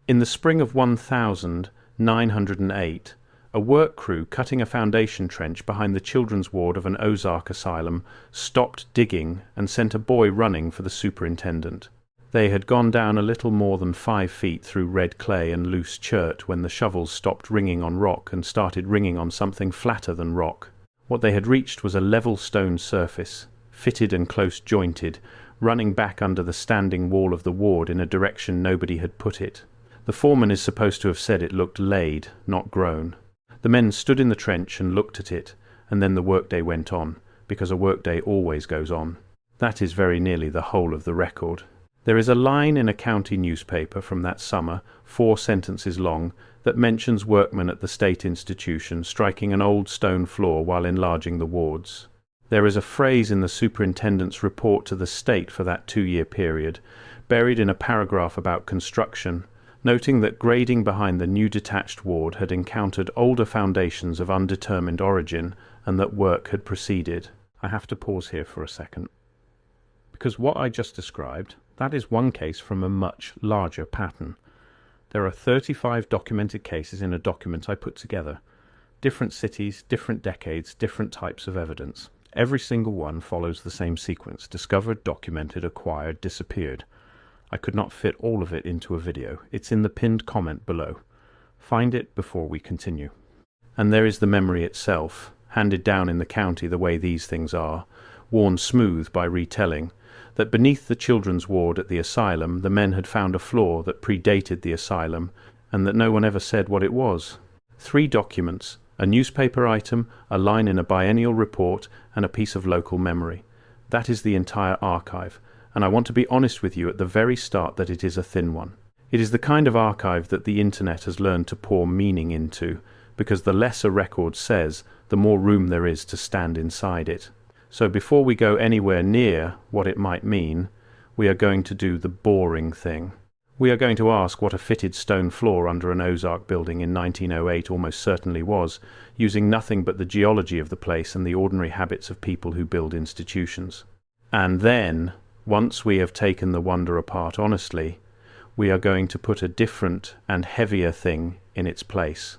In the spring of 1908, a work crew cutting a foundation trench behind the children's ward of an Ozark Asylum stopped digging and sent a boy running for the superintendent. They had gone down a little more than 5 feet through red clay and loose chert when the shovels stopped ringing on rock and started ringing on something flatter than rock. What they had reached was a level stone surface, fitted and close-jointed, running back under the standing wall of the ward in a direction nobody had put it. The foreman is supposed to have said it looked laid, not grown. The men stood in the trench and looked at it, and then the workday went on, because a workday always goes on. That is very nearly the whole of the record. There is a line in a county newspaper from that summer, 4 sentences long, that mentions workmen at the state institution striking an old stone floor while enlarging the wards. There is a phrase in the superintendent's report to the state for that 2-year period, buried in a paragraph about construction, noting that grading behind the new detached ward had encountered older foundations of undetermined origin and that work had proceeded. I have to pause here for a second, because what I just described, that is one case from a much larger pattern. There are 35 documented cases in a document I put together. Different cities, different decades, different types of evidence. Every single one follows the same sequence: discovered, documented, acquired, disappeared. I could not fit all of it into a video. It's in the pinned comment below. Find it before we continue. And there is the memory itself, handed down in the county the way these things are, worn smooth by retelling, that beneath the children's ward at the asylum the men had found a floor that predated the asylum, and that no one ever said what it was. 3 documents, a newspaper item, a line in a biennial report, and a piece of local memory. That is the entire archive, and I want to be honest with you at the very start that it is a thin one. It is the kind of archive that the internet has learned to pour meaning into, because the less a record says, the more room there is to stand inside it. So before we go anywhere near what it might mean, we are going to do the boring thing. We are going to ask what a fitted stone floor under an Ozark building in 1908 almost certainly was, using nothing but the geology of the place and the ordinary habits of people who build institutions. And then, once we have taken the wonder apart honestly, we are going to put a different and heavier thing in its place,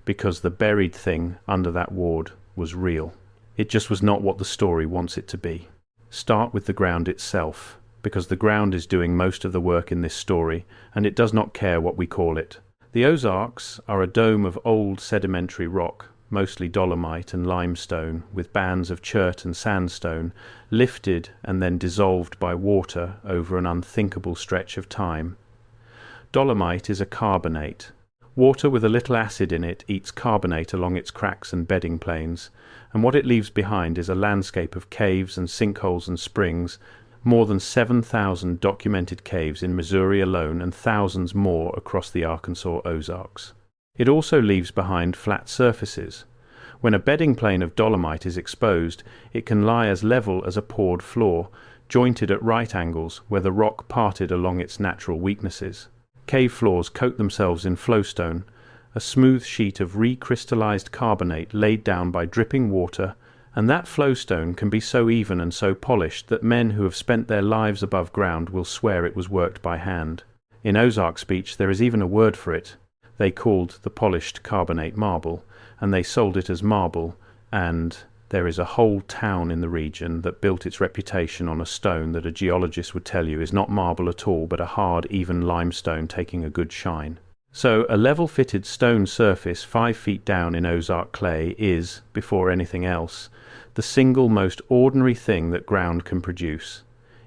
because the buried thing under that ward was real. It just was not what the story wants it to be. Start with the ground itself, because the ground is doing most of the work in this story, and it does not care what we call it. The Ozarks are a dome of old sedimentary rock, mostly dolomite and limestone, with bands of chert and sandstone, lifted and then dissolved by water over an unthinkable stretch of time. Dolomite is a carbonate. Water with a little acid in it eats carbonate along its cracks and bedding planes, and what it leaves behind is a landscape of caves and sinkholes and springs, more than 7,000 documented caves in Missouri alone and thousands more across the Arkansas Ozarks. It also leaves behind flat surfaces. When a bedding plane of dolomite is exposed, it can lie as level as a poured floor, jointed at right angles where the rock parted along its natural weaknesses. Cave floors coat themselves in flowstone, a smooth sheet of recrystallized carbonate laid down by dripping water, and that flowstone can be so even and so polished that men who have spent their lives above ground will swear it was worked by hand. In Ozark speech there is even a word for it. They called the polished carbonate marble, and they sold it as marble, and there is a whole town in the region that built its reputation on a stone that a geologist would tell you is not marble at all but a hard, even limestone taking a good shine. So a level-fitted stone surface 5 feet down in Ozark clay is, before anything else, the single most ordinary thing that ground can produce.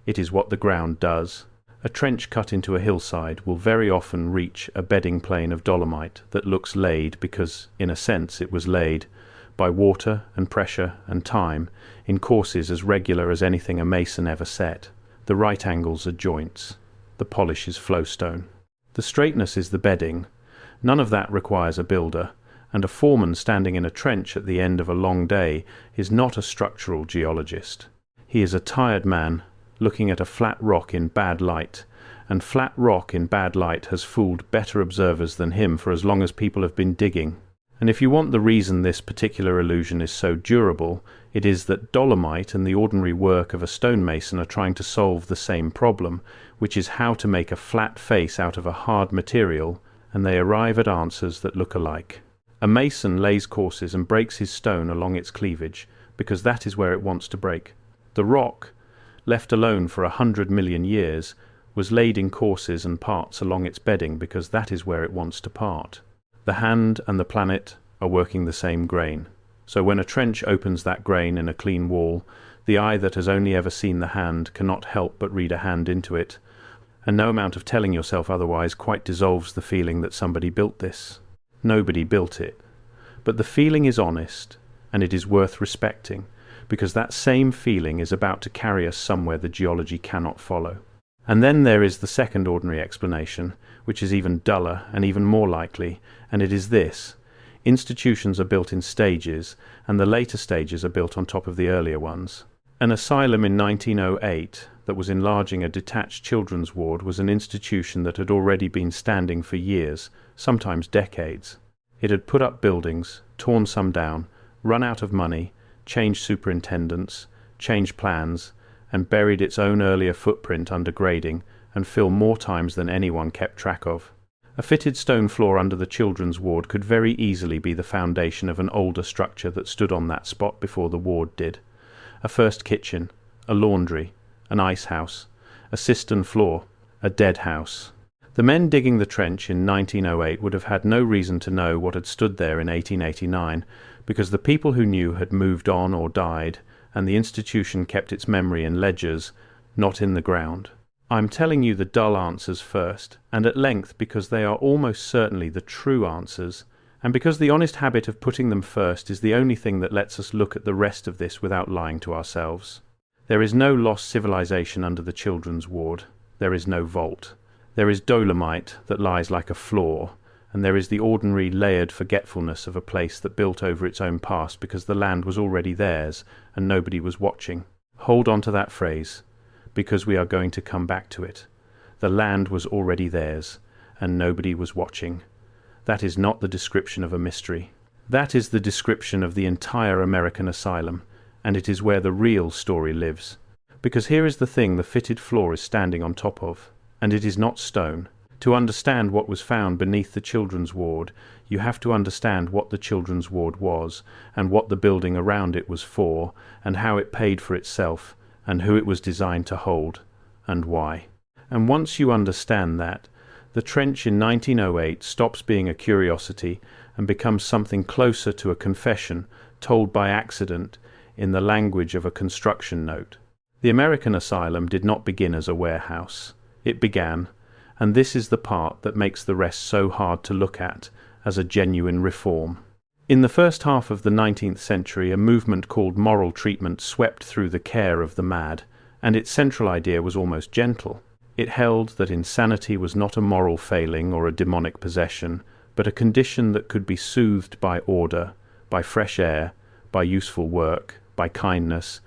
It is what the ground does. A trench cut into a hillside will very often reach a bedding plane of dolomite that looks laid because, in a sense, it was laid by water and pressure and time in courses as regular as anything a mason ever set. The right angles are joints. The polish is flowstone. The straightness is the bedding. None of that requires a builder, and a foreman standing in a trench at the end of a long day is not a structural geologist. He is a tired man looking at a flat rock in bad light, and flat rock in bad light has fooled better observers than him for as long as people have been digging. And if you want the reason this particular illusion is so durable, It is that dolomite and the ordinary work of a stonemason are trying to solve the same problem, which is how to make a flat face out of a hard material, and they arrive at answers that look alike. A mason lays courses and breaks his stone along its cleavage, because that is where it wants to break. The rock, left alone for 100 million years, was laid in courses and parts along its bedding because that is where it wants to part. The hand and the planet are working the same grain. So when a trench opens that grain in a clean wall, the eye that has only ever seen the hand cannot help but read a hand into it, and no amount of telling yourself otherwise quite dissolves the feeling that somebody built this. Nobody built it. But the feeling is honest, and it is worth respecting, because that same feeling is about to carry us somewhere the geology cannot follow. And then there is the second ordinary explanation, which is even duller and even more likely, and it is this. Institutions are built in stages, and the later stages are built on top of the earlier ones. An asylum in 1908 that was enlarging a detached children's ward was an institution that had already been standing for years, sometimes decades. It had put up buildings, torn some down, run out of money, changed superintendents, changed plans, and buried its own earlier footprint under grading and fill more times than anyone kept track of. A fitted stone floor under the children's ward could very easily be the foundation of an older structure that stood on that spot before the ward did. A first kitchen, a laundry, an ice house, a cistern floor, a dead house. The men digging the trench in 1908 would have had no reason to know what had stood there in 1889, because the people who knew had moved on or died, and the institution kept its memory in ledgers, not in the ground. I'm telling you the dull answers first, and at length because they are almost certainly the true answers, and because the honest habit of putting them first is the only thing that lets us look at the rest of this without lying to ourselves. There is no lost civilization under the children's ward. There is no vault. There is dolomite that lies like a floor, and there is the ordinary layered forgetfulness of a place that built over its own past because the land was already theirs and nobody was watching. Hold on to that phrase, because we are going to come back to it. The land was already theirs, and nobody was watching. That is not the description of a mystery. That is the description of the entire American asylum, and it is where the real story lives. Because here is the thing the fitted floor is standing on top of, and it is not stone. To understand what was found beneath the children's ward, you have to understand what the children's ward was, and what the building around it was for, and how it paid for itself, and who it was designed to hold, and why. And once you understand that, the trench in 1908 stops being a curiosity and becomes something closer to a confession told by accident in the language of a construction note. The American asylum did not begin as a warehouse. It began, and this is the part that makes the rest so hard to look at, as a genuine reform. In the first half of the 19th century, a movement called moral treatment swept through the care of the mad, and its central idea was almost gentle. It held that insanity was not a moral failing or a demonic possession, but a condition that could be soothed by order, by fresh air, by useful work, by kindness,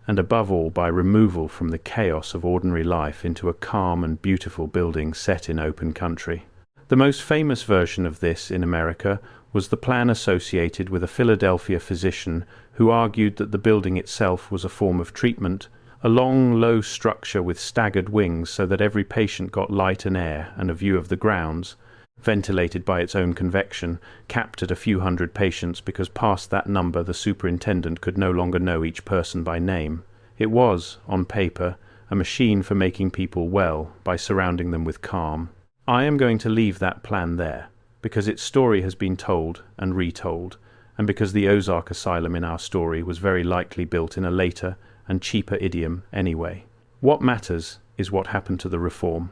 and above all by removal from the chaos of ordinary life into a calm and beautiful building set in open country. The most famous version of this in America was the plan associated with a Philadelphia physician who argued that the building itself was a form of treatment, a long, low structure with staggered wings so that every patient got light and air and a view of the grounds, ventilated by its own convection, capped at a few hundred patients because past that number the superintendent could no longer know each person by name. It was, on paper, a machine for making people well by surrounding them with calm. I am going to leave that plan there, because its story has been told and retold, and because the Ozark Asylum in our story was very likely built in a later and cheaper idiom anyway. What matters is what happened to the reform.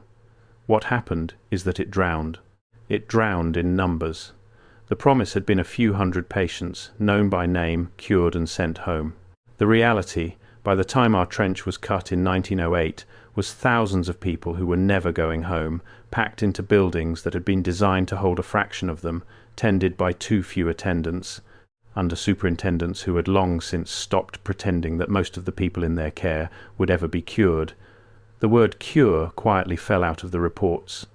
What happened is that it drowned. It drowned in numbers. The promise had been a few hundred patients, known by name, cured and sent home. The reality, by the time our trench was cut in 1908, was thousands of people who were never going home, packed into buildings that had been designed to hold a fraction of them, tended by too few attendants, under superintendents who had long since stopped pretending that most of the people in their care would ever be cured. The word cure quietly fell out of the reports.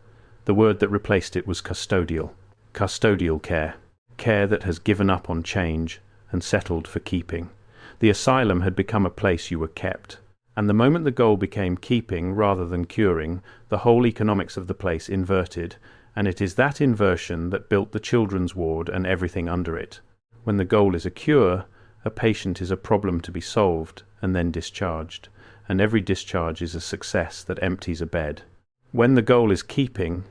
The word that replaced it was custodial. Custodial care. Care that has given up on change and settled for keeping. The asylum had become a place you were kept. And the moment the goal became keeping rather than curing, the whole economics of the place inverted, and it is that inversion that built the children's ward and everything under it. When the goal is a cure, a patient is a problem to be solved and then discharged, and every discharge is a success that empties a bed. When the goal is keeping,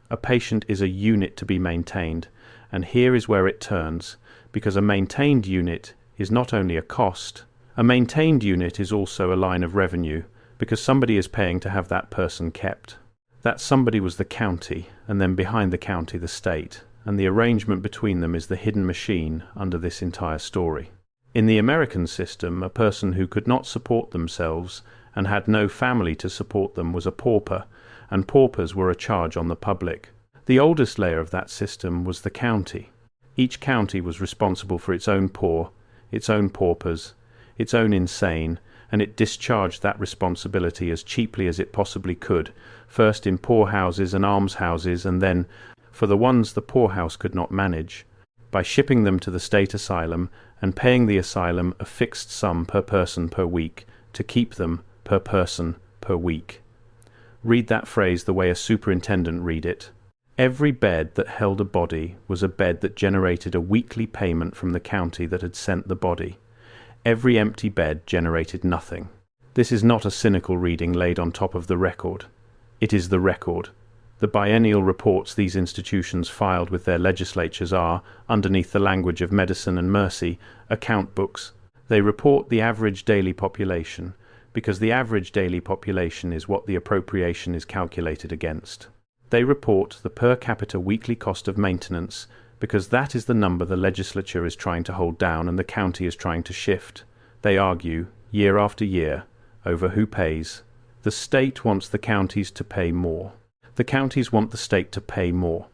a patient is a unit to be maintained, and here is where it turns, because a maintained unit is not only a cost, a maintained unit is also a line of revenue, because somebody is paying to have that person kept. That somebody was the county, and then behind the county the state, and the arrangement between them is the hidden machine under this entire story. In the American system, a person who could not support themselves and had no family to support them was a pauper, and paupers were a charge on the public. The oldest layer of that system was the county. Each county was responsible for its own poor, its own paupers, its own insane, and it discharged that responsibility as cheaply as it possibly could, first in poorhouses and almshouses, and then, for the ones the poorhouse could not manage, by shipping them to the state asylum and paying the asylum a fixed sum per person per week to keep them per person per week. Read that phrase the way a superintendent read it. Every bed that held a body was a bed that generated a weekly payment from the county that had sent the body. Every empty bed generated nothing. This is not a cynical reading laid on top of the record. It is the record. The biennial reports these institutions filed with their legislatures are, underneath the language of medicine and mercy, account books. They report the average daily population, because the average daily population is what the appropriation is calculated against. They report the per capita weekly cost of maintenance, because that is the number the legislature is trying to hold down and the county is trying to shift. They argue, year after year, over who pays. The state wants the counties to pay more. The counties want the state to pay more.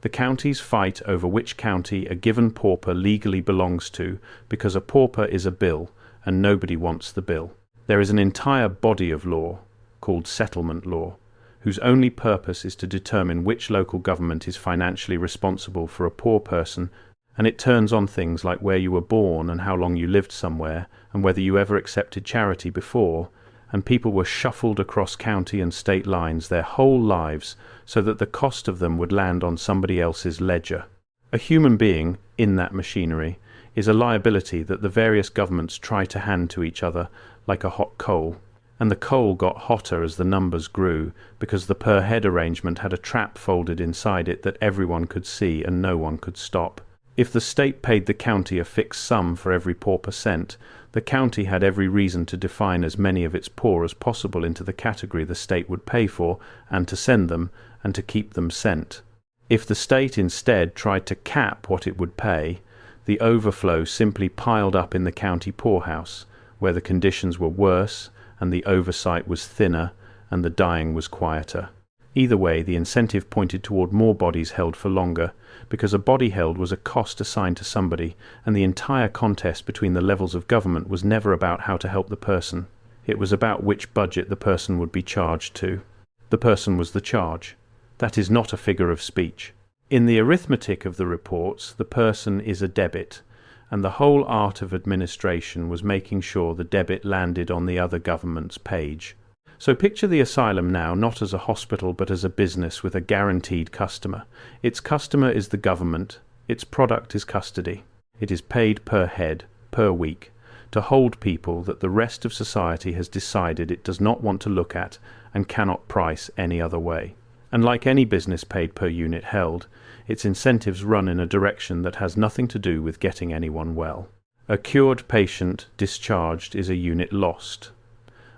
The counties fight over which county a given pauper legally belongs to, because a pauper is a bill, and nobody wants the bill. There is an entire body of law, called settlement law, whose only purpose is to determine which local government is financially responsible for a poor person, and it turns on things like where you were born and how long you lived somewhere, and whether you ever accepted charity before, and people were shuffled across county and state lines their whole lives so that the cost of them would land on somebody else's ledger. A human being, in that machinery, is a liability that the various governments try to hand to each other like a hot coal. And the coal got hotter as the numbers grew, because the per-head arrangement had a trap folded inside it that everyone could see and no one could stop. If the state paid the county a fixed sum for every pauper sent, the county had every reason to define as many of its poor as possible into the category the state would pay for, and to send them, and to keep them sent. If the state instead tried to cap what it would pay, the overflow simply piled up in the county poorhouse, where the conditions were worse, and the oversight was thinner, and the dying was quieter. Either way, the incentive pointed toward more bodies held for longer, because a body held was a cost assigned to somebody, and the entire contest between the levels of government was never about how to help the person. It was about which budget the person would be charged to. The person was the charge. That is not a figure of speech. In the arithmetic of the reports, the person is a debit, and the whole art of administration was making sure the debit landed on the other government's page. So picture the asylum now not as a hospital but as a business with a guaranteed customer. Its customer is the government, its product is custody. It is paid per head, per week, to hold people that the rest of society has decided it does not want to look at and cannot price any other way. And like any business paid per unit held, its incentives run in a direction that has nothing to do with getting anyone well. A cured patient discharged is a unit lost.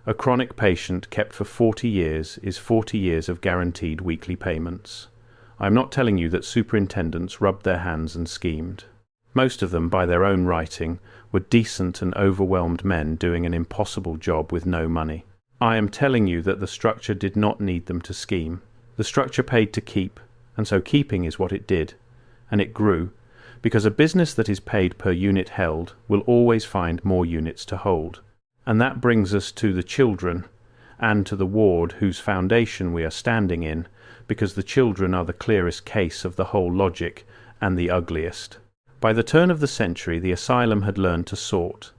A chronic patient kept for 40 years is 40 years of guaranteed weekly payments. I am not telling you that superintendents rubbed their hands and schemed. Most of them, by their own writing, were decent and overwhelmed men doing an impossible job with no money. I am telling you that the structure did not need them to scheme. The structure paid to keep, and so keeping is what it did, and it grew, because a business that is paid per unit held will always find more units to hold. And that brings us to the children, and to the ward whose foundation we are standing in, because the children are the clearest case of the whole logic, and the ugliest. By the turn of the century, the asylum had learned to sort.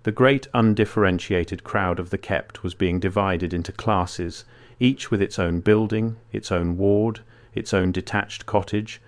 The great undifferentiated crowd of the kept was being divided into classes, each with its own building, its own ward, its own detached cottage,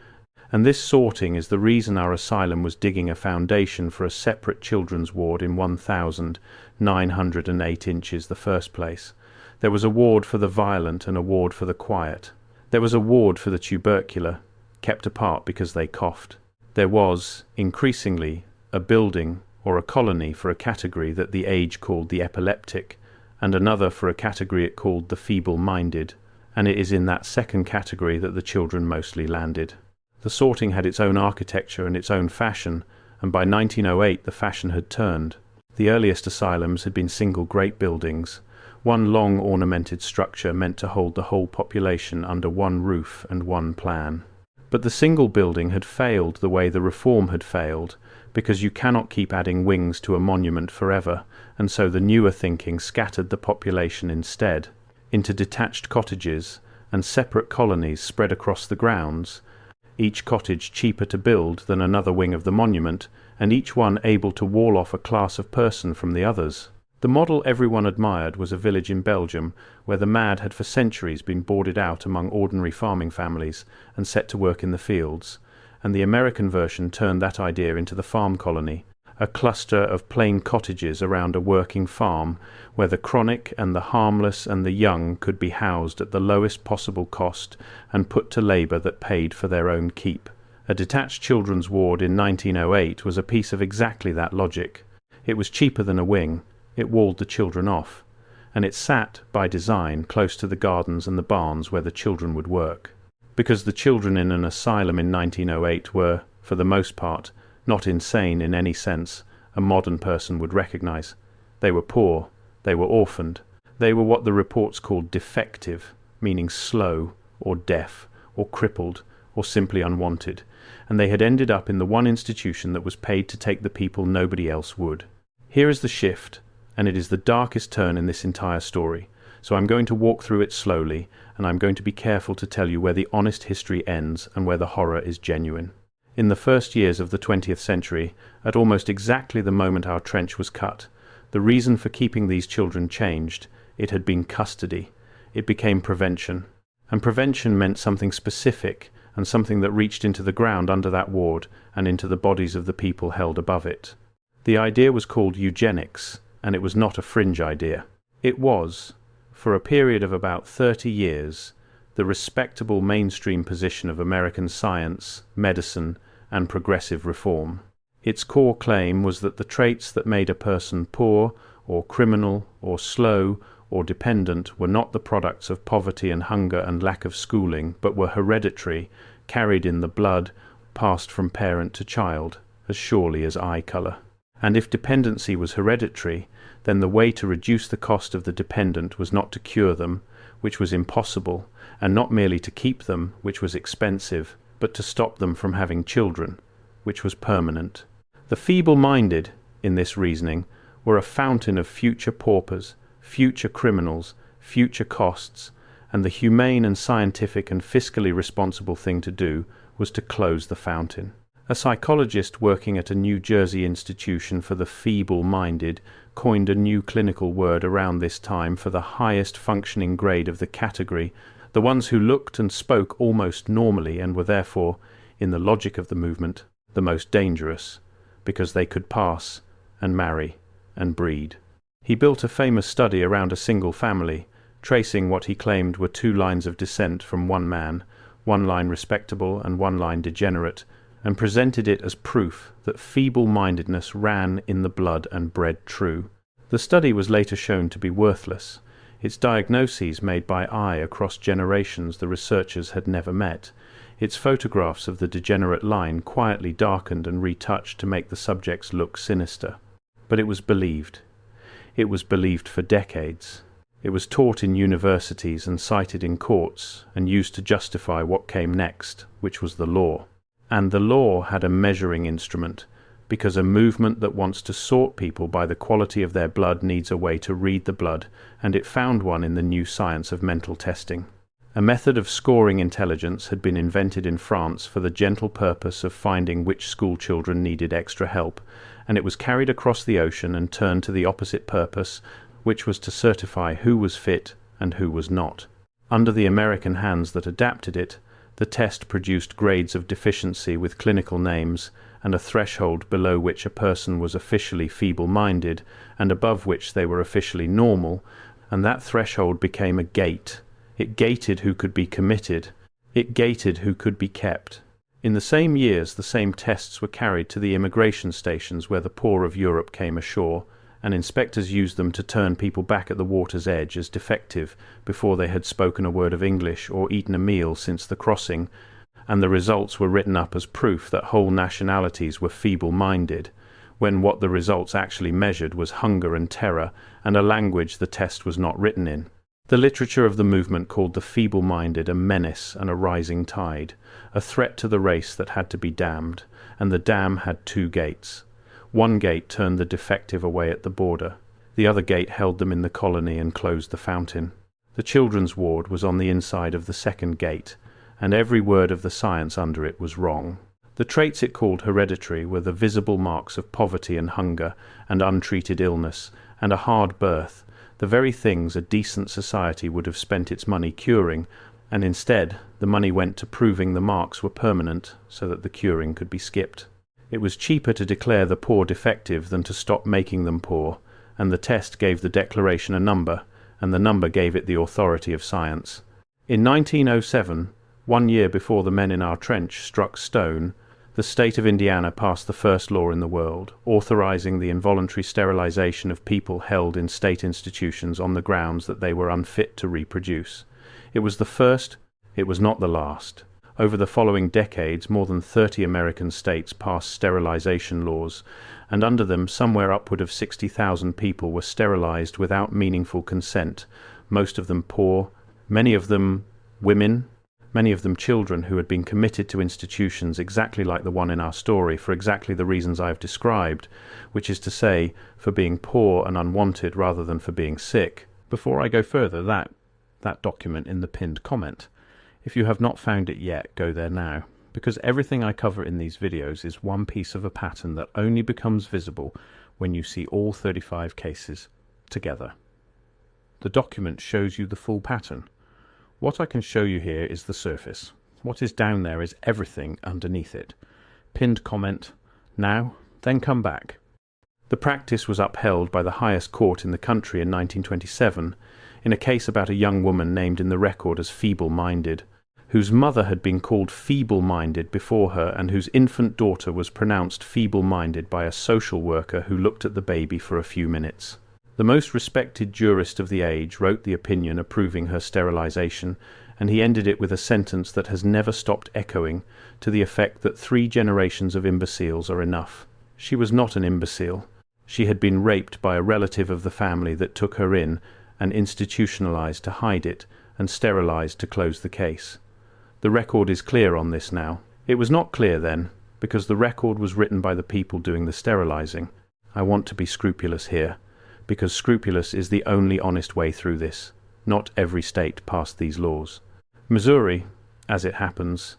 and this sorting is the reason our asylum was digging a foundation for a separate children's ward in 1,908 inches the first place. There was a ward for the violent and a ward for the quiet. There was a ward for the tubercular, kept apart because they coughed. There was, increasingly, a building or a colony for a category that the age called the epileptic, and another for a category it called the feeble-minded, and it is in that second category that the children mostly landed. The sorting had its own architecture and its own fashion, and by 1908 the fashion had turned. The earliest asylums had been single great buildings, one long ornamented structure meant to hold the whole population under one roof and one plan. But the single building had failed the way the reform had failed, because you cannot keep adding wings to a monument forever, and so the newer thinking scattered the population instead, into detached cottages and separate colonies spread across the grounds, each cottage cheaper to build than another wing of the monument, and each one able to wall off a class of person from the others. The model everyone admired was a village in Belgium where the mad had for centuries been boarded out among ordinary farming families and set to work in the fields, and the American version turned that idea into the farm colony, a cluster of plain cottages around a working farm where the chronic and the harmless and the young could be housed at the lowest possible cost and put to labour that paid for their own keep. A detached children's ward in 1908 was a piece of exactly that logic. It was cheaper than a wing, it walled the children off, and it sat, by design, close to the gardens and the barns where the children would work. Because the children in an asylum in 1908 were, for the most part, not insane in any sense a modern person would recognize. They were poor, they were orphaned, they were what the reports called defective, meaning slow, or deaf, or crippled, or simply unwanted, and they had ended up in the one institution that was paid to take the people nobody else would. Here is the shift, and it is the darkest turn in this entire story, so I'm going to walk through it slowly, and I'm going to be careful to tell you where the honest history ends and where the horror is genuine. In the first years of the 20th century, at almost exactly the moment our trench was cut, the reason for keeping these children changed. It had been custody. It became prevention. And prevention meant something specific and something that reached into the ground under that ward and into the bodies of the people held above it. The idea was called Eugenics, and it was not a fringe idea. It was, for a period of about 30 years, the respectable mainstream position of American science, medicine, and progressive reform. Its core claim was that the traits that made a person poor, or criminal, or slow, or dependent were not the products of poverty and hunger and lack of schooling, but were hereditary, carried in the blood, passed from parent to child, as surely as eye colour. And if dependency was hereditary, then the way to reduce the cost of the dependent was not to cure them, which was impossible, and not merely to keep them, which was expensive, but to stop them from having children, which was permanent. The feeble-minded, in this reasoning, were a fountain of future paupers, future criminals, future costs, and the humane and scientific and fiscally responsible thing to do was to close the fountain. A psychologist working at a New Jersey institution for the feeble-minded coined a new clinical word around this time for the highest functioning grade of the category, the ones who looked and spoke almost normally and were therefore, in the logic of the movement, the most dangerous, because they could pass and marry and breed. He built a famous study around a single family, tracing what he claimed were two lines of descent from one man, one line respectable and one line degenerate, and presented it as proof that feeble-mindedness ran in the blood and bred true. The study was later shown to be worthless. Its diagnoses made by eye across generations the researchers had never met, its photographs of the degenerate line quietly darkened and retouched to make the subjects look sinister. But it was believed. It was believed for decades. It was taught in universities and cited in courts and used to justify what came next, which was the law. And the law had a measuring instrument, because a movement that wants to sort people by the quality of their blood needs a way to read the blood, and it found one in the new science of mental testing. A method of scoring intelligence had been invented in France for the gentle purpose of finding which school children needed extra help, and it was carried across the ocean and turned to the opposite purpose, which was to certify who was fit and who was not. Under the American hands that adapted it, the test produced grades of deficiency with clinical names and a threshold below which a person was officially feeble-minded and above which they were officially normal, and that threshold became a gate. It gated who could be committed. It gated who could be kept. In the same years, the same tests were carried to the immigration stations where the poor of Europe came ashore, and inspectors used them to turn people back at the water's edge as defective before they had spoken a word of English or eaten a meal since the crossing, and the results were written up as proof that whole nationalities were feeble-minded, when what the results actually measured was hunger and terror and a language the test was not written in. The literature of the movement called the feeble-minded a menace and a rising tide, a threat to the race that had to be damned, and the dam had two gates. One gate turned the defective away at the border. The other gate held them in the colony and closed the fountain. The children's ward was on the inside of the second gate, and every word of the science under it was wrong. The traits it called hereditary were the visible marks of poverty and hunger and untreated illness and a hard birth, the very things a decent society would have spent its money curing, and instead the money went to proving the marks were permanent so that the curing could be skipped. It was cheaper to declare the poor defective than to stop making them poor, and the test gave the declaration a number, and the number gave it the authority of science. In 1907, 1 year before the men in our trench struck stone, the state of Indiana passed the first law in the world, authorizing the involuntary sterilization of people held in state institutions on the grounds that they were unfit to reproduce. It was the first, it was not the last. Over the following decades, more than 30 American states passed sterilization laws, and under them somewhere upward of 60,000 people were sterilized without meaningful consent, most of them poor, many of them women, many of them children who had been committed to institutions exactly like the one in our story for exactly the reasons I have described, which is to say, for being poor and unwanted rather than for being sick. Before I go further, that document in the pinned comment. If you have not found it yet, go there now, because everything I cover in these videos is one piece of a pattern that only becomes visible when you see all 35 cases together. The document shows you the full pattern. What I can show you here is the surface. What is down there is everything underneath it. Pinned comment, now, then come back. The practice was upheld by the highest court in the country in 1927, in a case about a young woman named in the record as feeble-minded, whose mother had been called feeble-minded before her and whose infant daughter was pronounced feeble-minded by a social worker who looked at the baby for a few minutes. The most respected jurist of the age wrote the opinion approving her sterilization, and he ended it with a sentence that has never stopped echoing, to the effect that 3 generations of imbeciles are enough. She was not an imbecile. She had been raped by a relative of the family that took her in and institutionalized to hide it and sterilized to close the case. The record is clear on this now. It was not clear then, because the record was written by the people doing the sterilizing. I want to be scrupulous here, because scrupulous is the only honest way through this. Not every state passed these laws. Missouri, as it happens,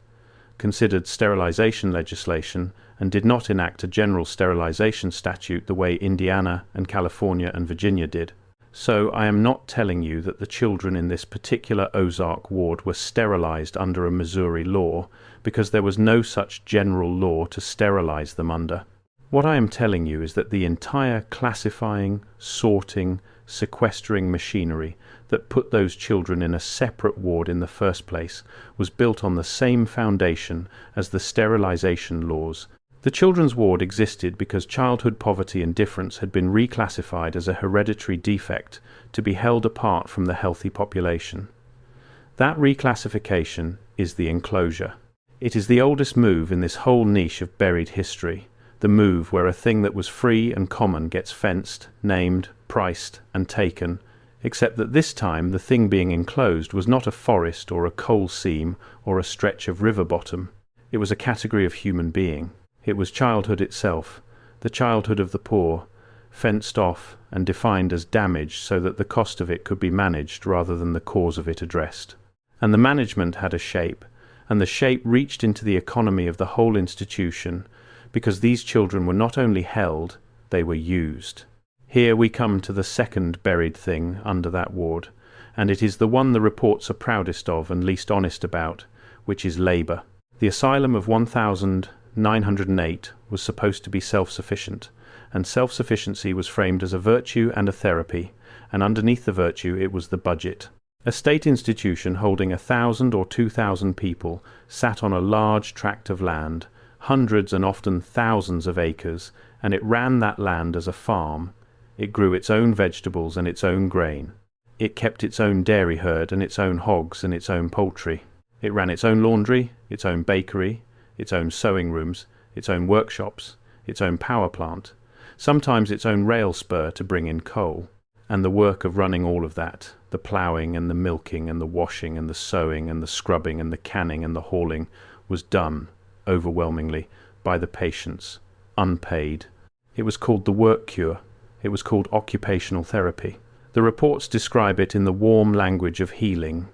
considered sterilization legislation and did not enact a general sterilization statute the way Indiana and California and Virginia did. So I am not telling you that the children in this particular Ozark ward were sterilized under a Missouri law, because there was no such general law to sterilize them under. What I am telling you is that the entire classifying, sorting, sequestering machinery that put those children in a separate ward in the first place was built on the same foundation as the sterilization laws. The children's ward existed because childhood poverty and difference had been reclassified as a hereditary defect to be held apart from the healthy population. That reclassification is the enclosure. It is the oldest move in this whole niche of buried history, the move where a thing that was free and common gets fenced, named, priced, and taken, except that this time the thing being enclosed was not a forest or a coal seam or a stretch of river bottom. It was a category of human being. It was childhood itself, the childhood of the poor, fenced off and defined as damaged so that the cost of it could be managed rather than the cause of it addressed. And the management had a shape, and the shape reached into the economy of the whole institution, because these children were not only held, they were used. Here we come to the second buried thing under that ward, and it is the one the reports are proudest of and least honest about, which is labour. The asylum of 1908 was supposed to be self-sufficient, and self-sufficiency was framed as a virtue and a therapy, and underneath the virtue it was the budget. A state institution holding 1,000 or 2,000 people sat on a large tract of land, hundreds and often thousands of acres, and it ran that land as a farm. It grew its own vegetables and its own grain. It kept its own dairy herd and its own hogs and its own poultry. It ran its own laundry, its own bakery, its own sewing rooms, its own workshops, its own power plant, sometimes its own rail spur to bring in coal. And the work of running all of that, the ploughing and the milking and the washing and the sewing and the scrubbing and the canning and the hauling, was done, overwhelmingly, by the patients, unpaid. It was called the work cure. It was called occupational therapy. The reports describe it in the warm language of healing,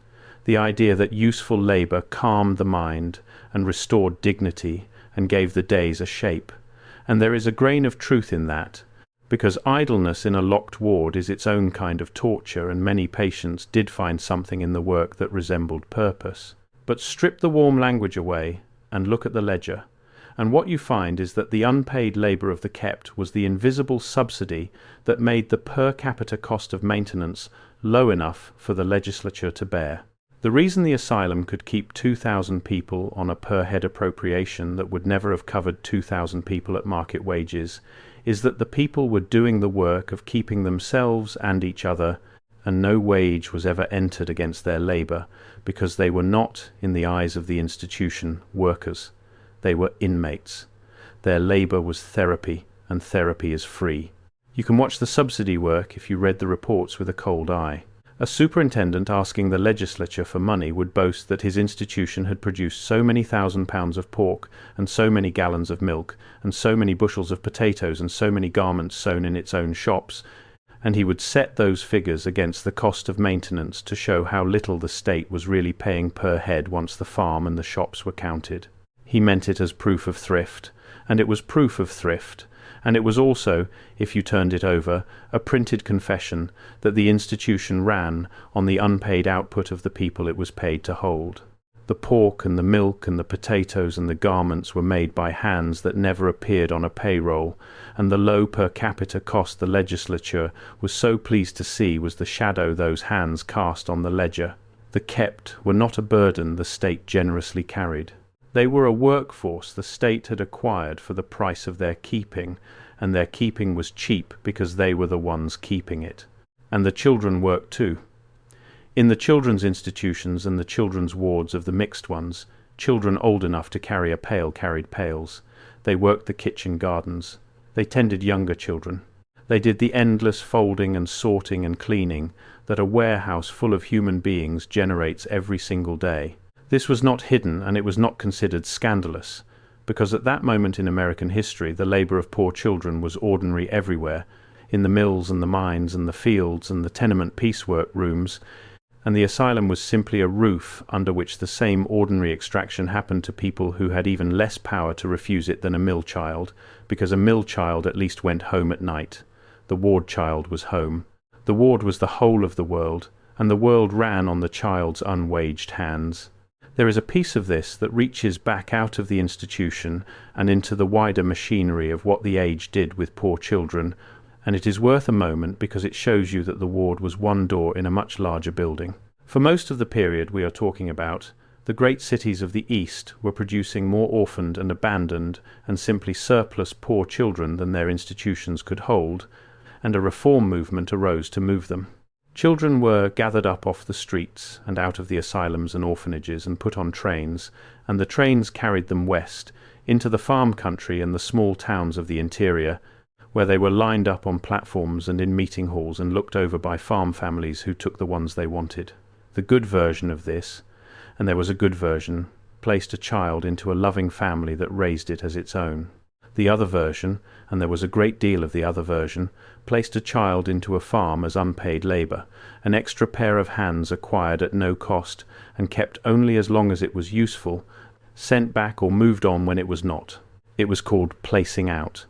the idea that useful labour calmed the mind and restored dignity and gave the days a shape. And there is a grain of truth in that, because idleness in a locked ward is its own kind of torture, and many patients did find something in the work that resembled purpose. But strip the warm language away and look at the ledger, and what you find is that the unpaid labour of the kept was the invisible subsidy that made the per capita cost of maintenance low enough for the legislature to bear. The reason the asylum could keep 2,000 people on a per-head appropriation that would never have covered 2,000 people at market wages is that the people were doing the work of keeping themselves and each other, and no wage was ever entered against their labour, because they were not, in the eyes of the institution, workers. They were inmates. Their labour was therapy, and therapy is free. You can watch the subsidy work if you read the reports with a cold eye. A superintendent asking the legislature for money would boast that his institution had produced so many £1,000 of pork, and so many gallons of milk, and so many bushels of potatoes, and so many garments sewn in its own shops, and he would set those figures against the cost of maintenance to show how little the state was really paying per head once the farm and the shops were counted. He meant it as proof of thrift, and it was proof of thrift, and it was also, if you turned it over, a printed confession that the institution ran on the unpaid output of the people it was paid to hold. The pork and the milk and the potatoes and the garments were made by hands that never appeared on a payroll, and the low per capita cost the legislature was so pleased to see was the shadow those hands cast on the ledger. The kept were not a burden the state generously carried. They were a workforce the state had acquired for the price of their keeping, and their keeping was cheap because they were the ones keeping it. And the children worked too. In the children's institutions and the children's wards of the mixed ones, children old enough to carry a pail carried pails. They worked the kitchen gardens. They tended younger children. They did the endless folding and sorting and cleaning that a warehouse full of human beings generates every single day. This was not hidden, and it was not considered scandalous, because at that moment in American history the labour of poor children was ordinary everywhere, in the mills and the mines and the fields and the tenement piecework rooms, and the asylum was simply a roof under which the same ordinary extraction happened to people who had even less power to refuse it than a mill child, because a mill child at least went home at night. The ward child was home. The ward was the whole of the world, and the world ran on the child's unwaged hands. There is a piece of this that reaches back out of the institution and into the wider machinery of what the age did with poor children, and it is worth a moment because it shows you that the ward was one door in a much larger building. For most of the period we are talking about, the great cities of the East were producing more orphaned and abandoned and simply surplus poor children than their institutions could hold, and a reform movement arose to move them. Children were gathered up off the streets and out of the asylums and orphanages and put on trains, and the trains carried them west, into the farm country and the small towns of the interior, where they were lined up on platforms and in meeting halls and looked over by farm families who took the ones they wanted. The good version of this, and there was a good version, placed a child into a loving family that raised it as its own. The other version, and there was a great deal of the other version, placed a child into a farm as unpaid labour, an extra pair of hands acquired at no cost and kept only as long as it was useful, sent back or moved on when it was not. It was called placing out.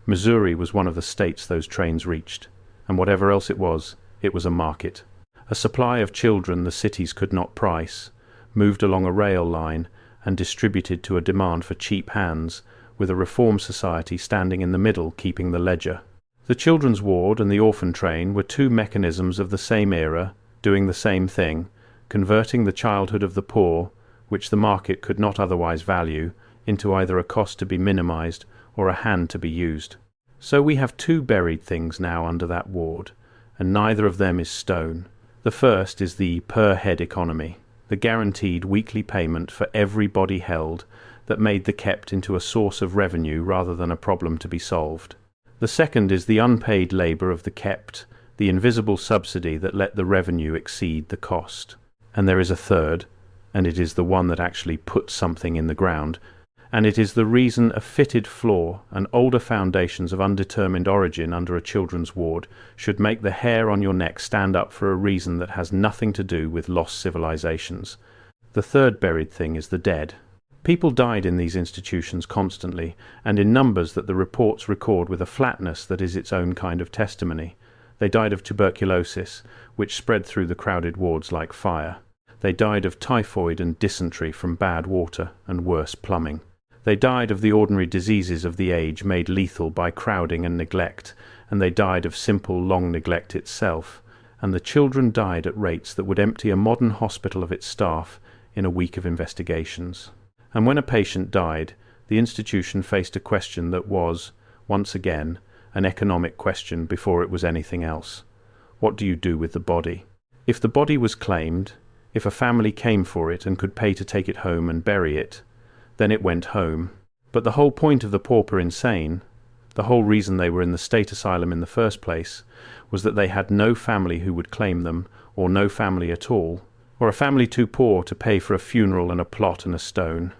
Missouri was one of the states those trains reached, and whatever else it was a market. A supply of children the cities could not price, moved along a rail line and distributed to a demand for cheap hands, with a reform society standing in the middle keeping the ledger. The children's ward and the orphan train were two mechanisms of the same era, doing the same thing, converting the childhood of the poor, which the market could not otherwise value, into either a cost to be minimized or a hand to be used. So we have two buried things now under that ward, and neither of them is stone. The first is the per-head economy, the guaranteed weekly payment for every body held that made the kept into a source of revenue rather than a problem to be solved. The second is the unpaid labour of the kept, the invisible subsidy that let the revenue exceed the cost. And there is a third, and it is the one that actually puts something in the ground, and it is the reason a fitted floor and older foundations of undetermined origin under a children's ward should make the hair on your neck stand up for a reason that has nothing to do with lost civilizations. The third buried thing is the dead. People died in these institutions constantly, and in numbers that the reports record with a flatness that is its own kind of testimony. They died of tuberculosis, which spread through the crowded wards like fire. They died of typhoid and dysentery from bad water and worse plumbing. They died of the ordinary diseases of the age made lethal by crowding and neglect, and they died of simple, long neglect itself. And the children died at rates that would empty a modern hospital of its staff in a week of investigations. And when a patient died, the institution faced a question that was, once again, an economic question before it was anything else. What do you do with the body? If the body was claimed, if a family came for it and could pay to take it home and bury it, then it went home. But the whole point of the pauper insane, the whole reason they were in the state asylum in the first place, was that they had no family who would claim them, or no family at all, or a family too poor to pay for a funeral and a plot and a stone.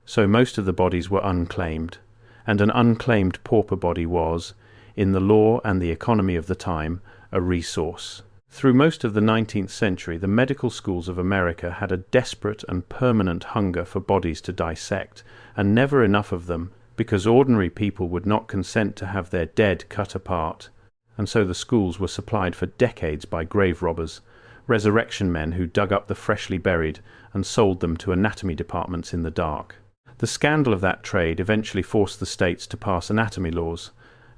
So most of the bodies were unclaimed, and an unclaimed pauper body was, in the law and the economy of the time, a resource. Through most of the 19th century, the medical schools of America had a desperate and permanent hunger for bodies to dissect, and never enough of them, because ordinary people would not consent to have their dead cut apart, and so the schools were supplied for decades by grave robbers, resurrection men who dug up the freshly buried and sold them to anatomy departments in the dark. The scandal of that trade eventually forced the states to pass anatomy laws,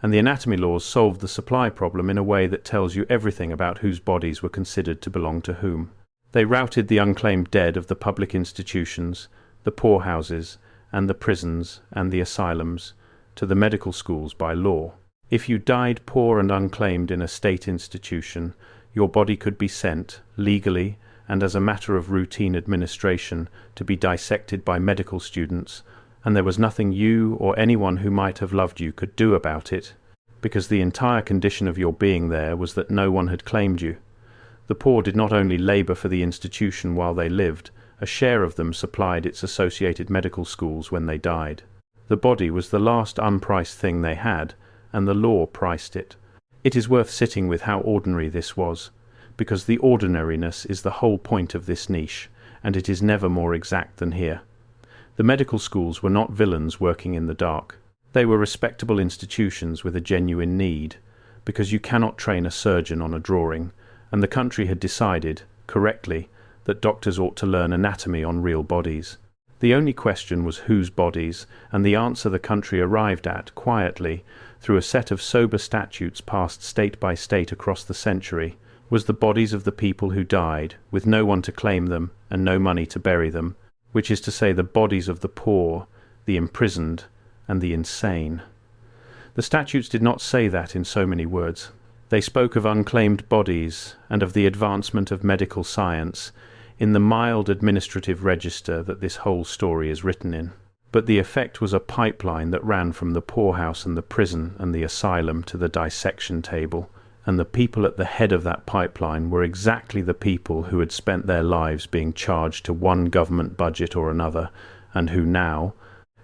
and the anatomy laws solved the supply problem in a way that tells you everything about whose bodies were considered to belong to whom. They routed the unclaimed dead of the public institutions, the poorhouses, and the prisons and the asylums to the medical schools by law. If you died poor and unclaimed in a state institution, your body could be sent, legally and as a matter of routine administration, to be dissected by medical students, and there was nothing you or anyone who might have loved you could do about it, because the entire condition of your being there was that no one had claimed you. The poor did not only labour for the institution while they lived, a share of them supplied its associated medical schools when they died. The body was the last unpriced thing they had, and the law priced it. It is worth sitting with how ordinary this was, because the ordinariness is the whole point of this niche, and it is never more exact than here. The medical schools were not villains working in the dark. They were respectable institutions with a genuine need, because you cannot train a surgeon on a drawing, and the country had decided, correctly, that doctors ought to learn anatomy on real bodies. The only question was whose bodies, and the answer the country arrived at, quietly, through a set of sober statutes passed state by state across the century, was the bodies of the people who died, with no one to claim them and no money to bury them, which is to say the bodies of the poor, the imprisoned, and the insane. The statutes did not say that in so many words. They spoke of unclaimed bodies and of the advancement of medical science in the mild administrative register that this whole story is written in. But the effect was a pipeline that ran from the poorhouse and the prison and the asylum to the dissection table, and the people at the head of that pipeline were exactly the people who had spent their lives being charged to one government budget or another, and who now,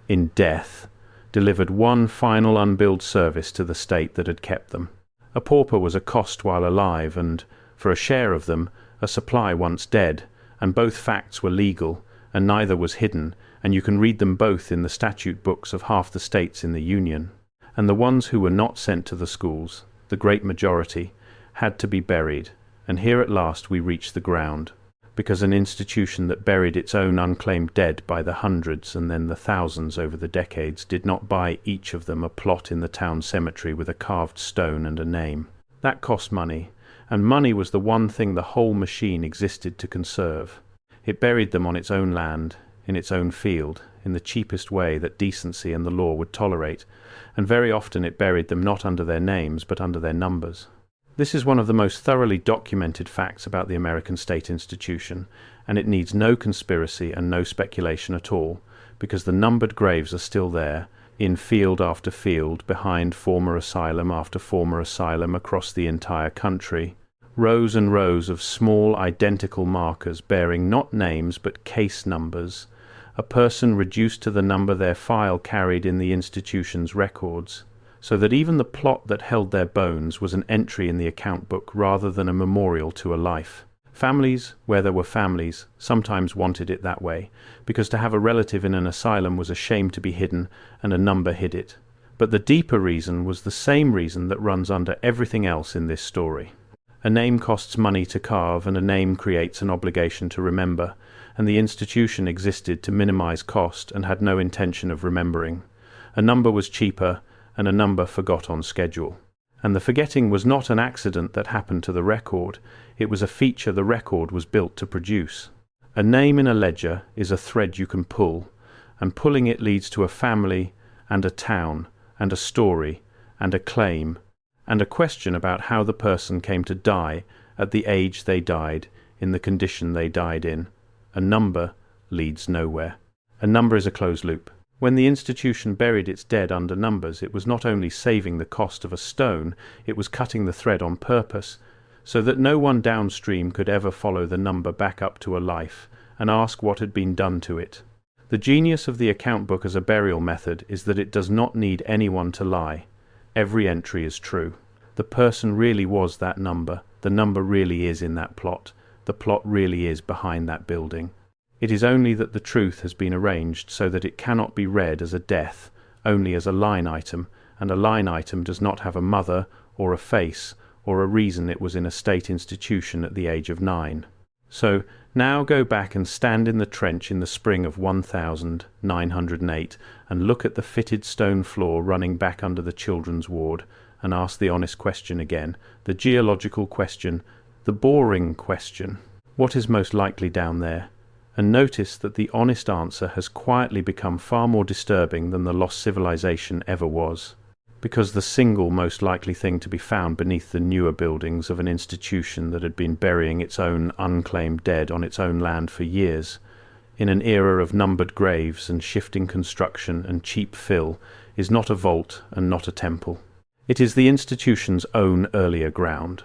in death, delivered one final unbilled service to the state that had kept them. A pauper was a cost while alive, and, for a share of them, a supply once dead, and both facts were legal, and neither was hidden, and you can read them both in the statute books of half the states in the Union. And the ones who were not sent to the schools, the great majority, had to be buried, and here at last we reach the ground, because an institution that buried its own unclaimed dead by the hundreds and then the thousands over the decades did not buy each of them a plot in the town cemetery with a carved stone and a name. That cost money, and money was the one thing the whole machine existed to conserve. It buried them on its own land, in its own field, in the cheapest way that decency and the law would tolerate, and very often it buried them not under their names but under their numbers. This is one of the most thoroughly documented facts about the American state institution, and it needs no conspiracy and no speculation at all, because the numbered graves are still there, in field after field, behind former asylum after former asylum across the entire country. Rows and rows of small identical markers bearing not names but case numbers, a person reduced to the number their file carried in the institution's records, so that even the plot that held their bones was an entry in the account book rather than a memorial to a life. Families, where there were families, sometimes wanted it that way, because to have a relative in an asylum was a shame to be hidden, and a number hid it. But the deeper reason was the same reason that runs under everything else in this story. A name costs money to carve, and a name creates an obligation to remember, and the institution existed to minimize cost and had no intention of remembering. A number was cheaper, and a number forgot on schedule. And the forgetting was not an accident that happened to the record, it was a feature the record was built to produce. A name in a ledger is a thread you can pull, and pulling it leads to a family, and a town, and a story, and a claim, and a question about how the person came to die at the age they died, in the condition they died in. A number leads nowhere. A number is a closed loop. When the institution buried its dead under numbers, it was not only saving the cost of a stone, it was cutting the thread on purpose, so that no one downstream could ever follow the number back up to a life and ask what had been done to it. The genius of the account book as a burial method is that it does not need anyone to lie. Every entry is true. The person really was that number. The number really is in that plot. The plot really is behind that building. It is only that the truth has been arranged so that it cannot be read as a death, only as a line item, and a line item does not have a mother or a face or a reason it was in a state institution at the age of 9. So now go back and stand in the trench in the spring of 1908 and look at the fitted stone floor running back under the children's ward and ask the honest question again, the geological question, the boring question. What is most likely down there? And notice that the honest answer has quietly become far more disturbing than the lost civilization ever was, because the single most likely thing to be found beneath the newer buildings of an institution that had been burying its own unclaimed dead on its own land for years, in an era of numbered graves and shifting construction and cheap fill, is not a vault and not a temple. It is the institution's own earlier ground.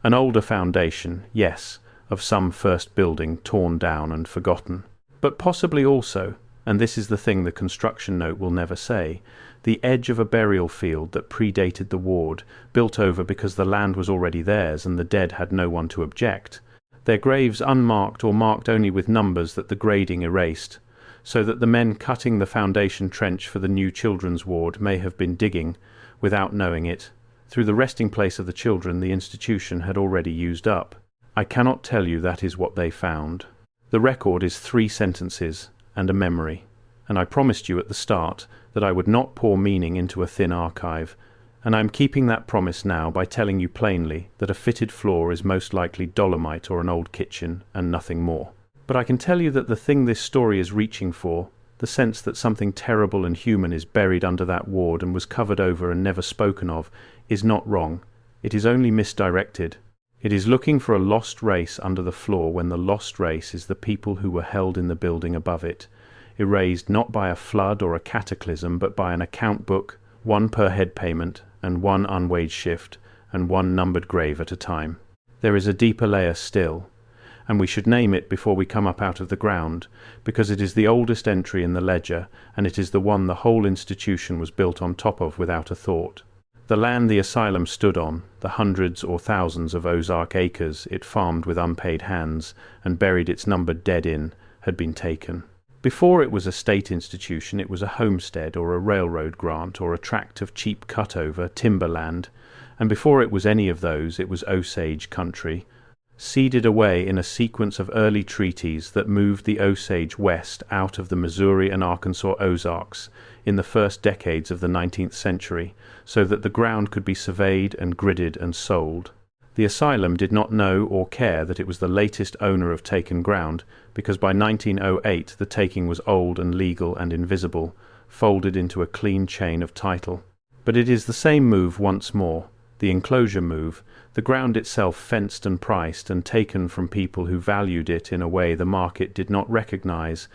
An older foundation, yes, of some first building torn down and forgotten, but possibly also, and this is the thing the construction note will never say, the edge of a burial field that predated the ward, built over because the land was already theirs and the dead had no one to object, their graves unmarked or marked only with numbers that the grading erased, so that the men cutting the foundation trench for the new children's ward may have been digging, without knowing it, through the resting place of the children the institution had already used up. I cannot tell you that is what they found. The record is 3 sentences and a memory, and I promised you at the start that I would not pour meaning into a thin archive, and I am keeping that promise now by telling you plainly that a fitted floor is most likely dolomite or an old kitchen and nothing more. But I can tell you that the thing this story is reaching for, the sense that something terrible and human is buried under that ward and was covered over and never spoken of, is not wrong. It is only misdirected. It is looking for a lost race under the floor when the lost race is the people who were held in the building above it, erased not by a flood or a cataclysm but by an account book, 1 per head payment and 1 unwaged shift and 1 numbered grave at a time. There is a deeper layer still, and we should name it before we come up out of the ground, because it is the oldest entry in the ledger, and it is the one the whole institution was built on top of without a thought. The land the asylum stood on, the hundreds or thousands of Ozark acres it farmed with unpaid hands and buried its numbered dead in, had been taken. Before it was a state institution, it was a homestead or a railroad grant or a tract of cheap cut-over timberland, and before it was any of those, it was Osage country, seeded away in a sequence of early treaties that moved the Osage west out of the Missouri and Arkansas Ozarks in the first decades of the 19th century, so that the ground could be surveyed and gridded and sold. The asylum did not know or care that it was the latest owner of taken ground, because by 1908 the taking was old and legal and invisible, folded into a clean chain of title. But it is the same move once more, the enclosure move, the ground itself fenced and priced and taken from people who valued it in a way the market did not recognize,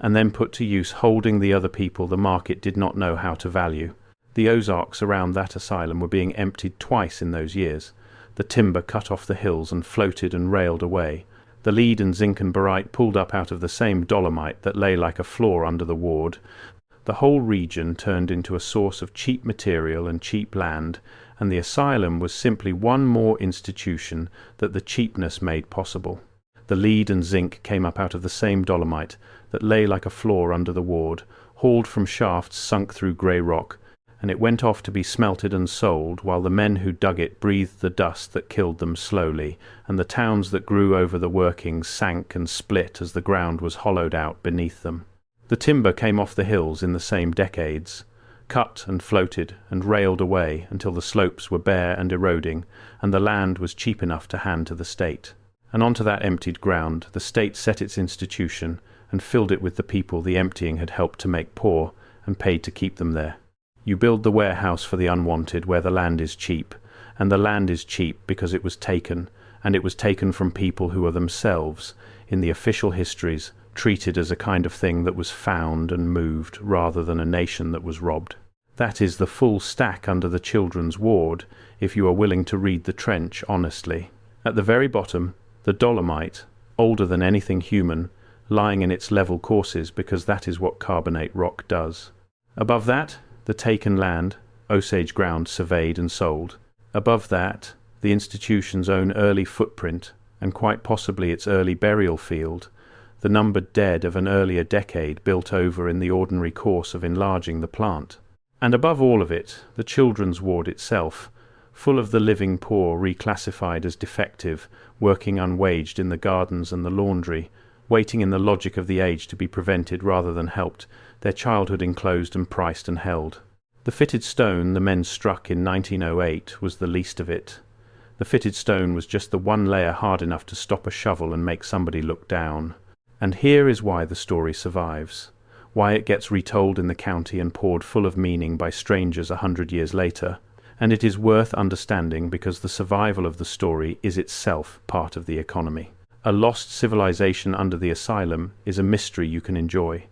and then put to use holding the other people the market did not know how to value. The Ozarks around that asylum were being emptied twice in those years. The timber cut off the hills and floated and railed away. The lead and zinc and barite pulled up out of the same dolomite that lay like a floor under the ward. The whole region turned into a source of cheap material and cheap land, and the asylum was simply one more institution that the cheapness made possible. The lead and zinc came up out of the same dolomite that lay like a floor under the ward, hauled from shafts sunk through grey rock, and it went off to be smelted and sold while the men who dug it breathed the dust that killed them slowly, and the towns that grew over the workings sank and split as the ground was hollowed out beneath them. The timber came off the hills in the same decades, cut and floated and railed away until the slopes were bare and eroding, and the land was cheap enough to hand to the state. And onto that emptied ground the state set its institution and filled it with the people the emptying had helped to make poor and paid to keep them there. You build the warehouse for the unwanted where the land is cheap, and the land is cheap because it was taken, and it was taken from people who are themselves, in the official histories, treated as a kind of thing that was found and moved rather than a nation that was robbed. That is the full stack under the children's ward, if you are willing to read the trench honestly. At the very bottom, the dolomite, older than anything human, lying in its level courses because that is what carbonate rock does. Above that, the taken land, Osage ground surveyed and sold. Above that, the institution's own early footprint, and quite possibly its early burial field, the numbered dead of an earlier decade built over in the ordinary course of enlarging the plant. And above all of it, the children's ward itself, full of the living poor reclassified as defective, working unwaged in the gardens and the laundry, waiting in the logic of the age to be prevented rather than helped, their childhood enclosed and priced and held. The fitted stone the men struck in 1908 was the least of it. The fitted stone was just the one layer hard enough to stop a shovel and make somebody look down. And here is why the story survives, why it gets retold in the county and poured full of meaning by strangers 100 years later, and it is worth understanding because the survival of the story is itself part of the economy. A lost civilization under the asylum is a mystery you can enjoy.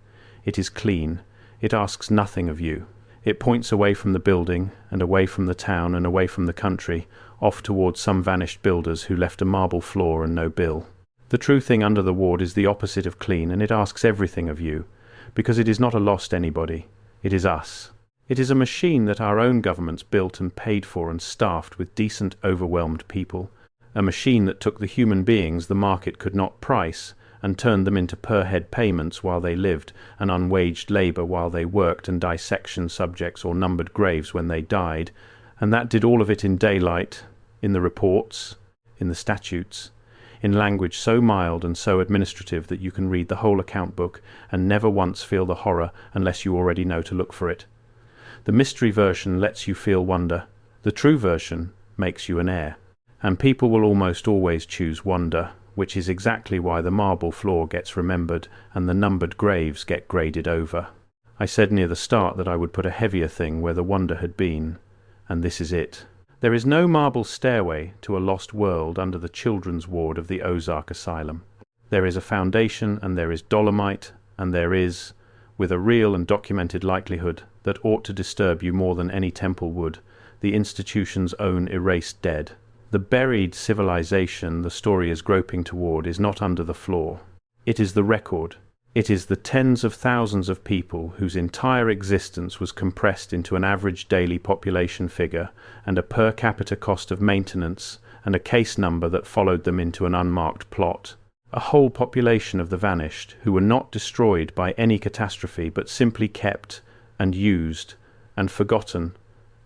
It is clean. It asks nothing of you. It points away from the building, and away from the town, and away from the country, off towards some vanished builders who left a marble floor and no bill. The true thing under the ward is the opposite of clean, and it asks everything of you, because it is not a lost anybody. It is us. It is a machine that our own governments built and paid for and staffed with decent, overwhelmed people. A machine that took the human beings the market could not price and turned them into per-head payments while they lived, and unwaged labour while they worked, and dissection subjects or numbered graves when they died, and that did all of it in daylight, in the reports, in the statutes, in language so mild and so administrative that you can read the whole account book and never once feel the horror unless you already know to look for it. The mystery version lets you feel wonder. The true version makes you an heir. And people will almost always choose wonder, which is exactly why the marble floor gets remembered and the numbered graves get graded over. I said near the start that I would put a heavier thing where the wonder had been, and this is it. There is no marble stairway to a lost world under the children's ward of the Ozark Asylum. There is a foundation, and there is dolomite, and there is, with a real and documented likelihood that ought to disturb you more than any temple would, the institution's own erased dead. The buried civilization the story is groping toward is not under the floor. It is the record. It is the tens of thousands of people whose entire existence was compressed into an average daily population figure and a per capita cost of maintenance and a case number that followed them into an unmarked plot. A whole population of the vanished who were not destroyed by any catastrophe but simply kept and used and forgotten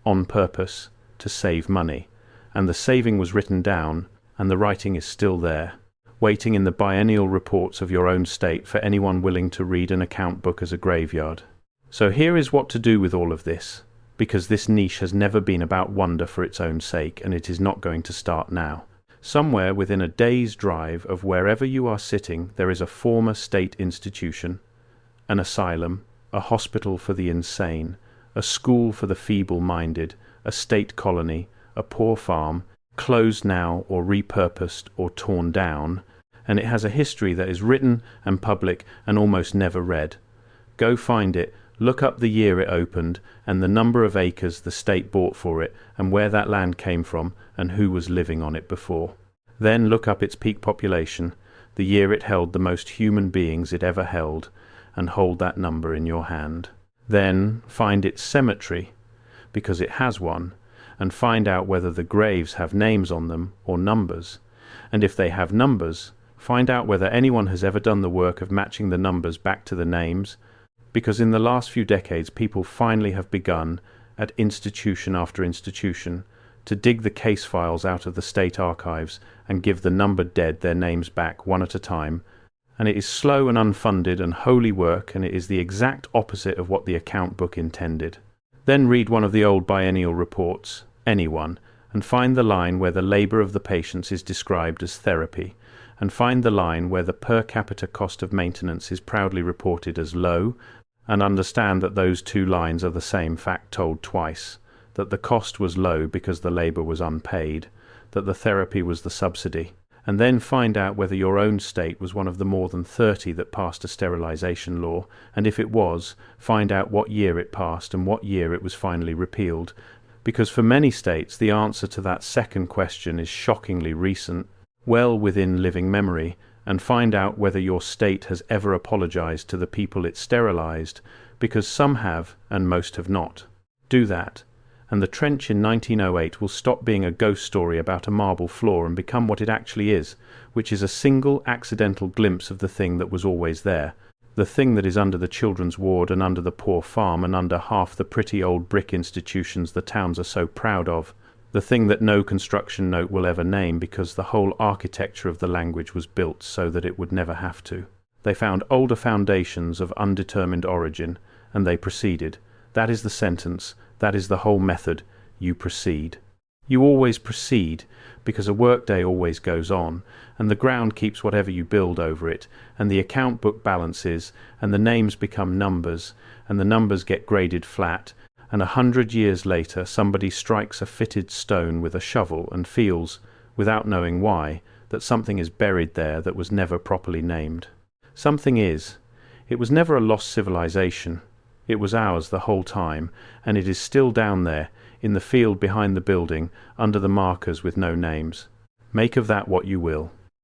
on purpose to save money. And the saving was written down, and the writing is still there, waiting in the biennial reports of your own state for anyone willing to read an account book as a graveyard. So here is what to do with all of this, because this niche has never been about wonder for its own sake, and it is not going to start now. Somewhere within a day's drive of wherever you are sitting, there is a former state institution, an asylum, a hospital for the insane, a school for the feeble-minded, a state colony, a poor farm, closed now or repurposed or torn down, and it has a history that is written and public and almost never read. Go find it, look up the year it opened and the number of acres the state bought for it and where that land came from and who was living on it before. Then look up its peak population, the year it held the most human beings it ever held, and hold that number in your hand. Then find its cemetery, because it has one, and find out whether the graves have names on them or numbers. And if they have numbers, find out whether anyone has ever done the work of matching the numbers back to the names, because in the last few decades people finally have begun, at institution after institution, to dig the case files out of the state archives and give the numbered dead their names back one at a time. And it is slow and unfunded and holy work, and it is the exact opposite of what the account book intended. Then read one of the old biennial reports, anyone, and find the line where the labour of the patients is described as therapy, and find the line where the per capita cost of maintenance is proudly reported as low, and understand that those two lines are the same fact told twice, that the cost was low because the labour was unpaid, that the therapy was the subsidy, and then find out whether your own state was one of the more than 30 that passed a sterilisation law, and if it was, find out what year it passed and what year it was finally repealed, because for many states the answer to that second question is shockingly recent, well within living memory, and find out whether your state has ever apologised to the people it sterilised, because some have and most have not. Do that, and the trench in 1908 will stop being a ghost story about a marble floor and become what it actually is, which is a single accidental glimpse of the thing that was always there, the thing that is under the children's ward and under the poor farm and under half the pretty old brick institutions the towns are so proud of, the thing that no construction note will ever name because the whole architecture of the language was built so that it would never have to. They found older foundations of undetermined origin, and they proceeded. That is the sentence. That is the whole method. You proceed. You always proceed, because a workday always goes on, and the ground keeps whatever you build over it, and the account book balances, and the names become numbers, and the numbers get graded flat, and 100 years later somebody strikes a fitted stone with a shovel and feels, without knowing why, that something is buried there that was never properly named. Something is. It was never a lost civilization. It was ours the whole time, and it is still down there, in the field behind the building, under the markers with no names. Make of that what you will.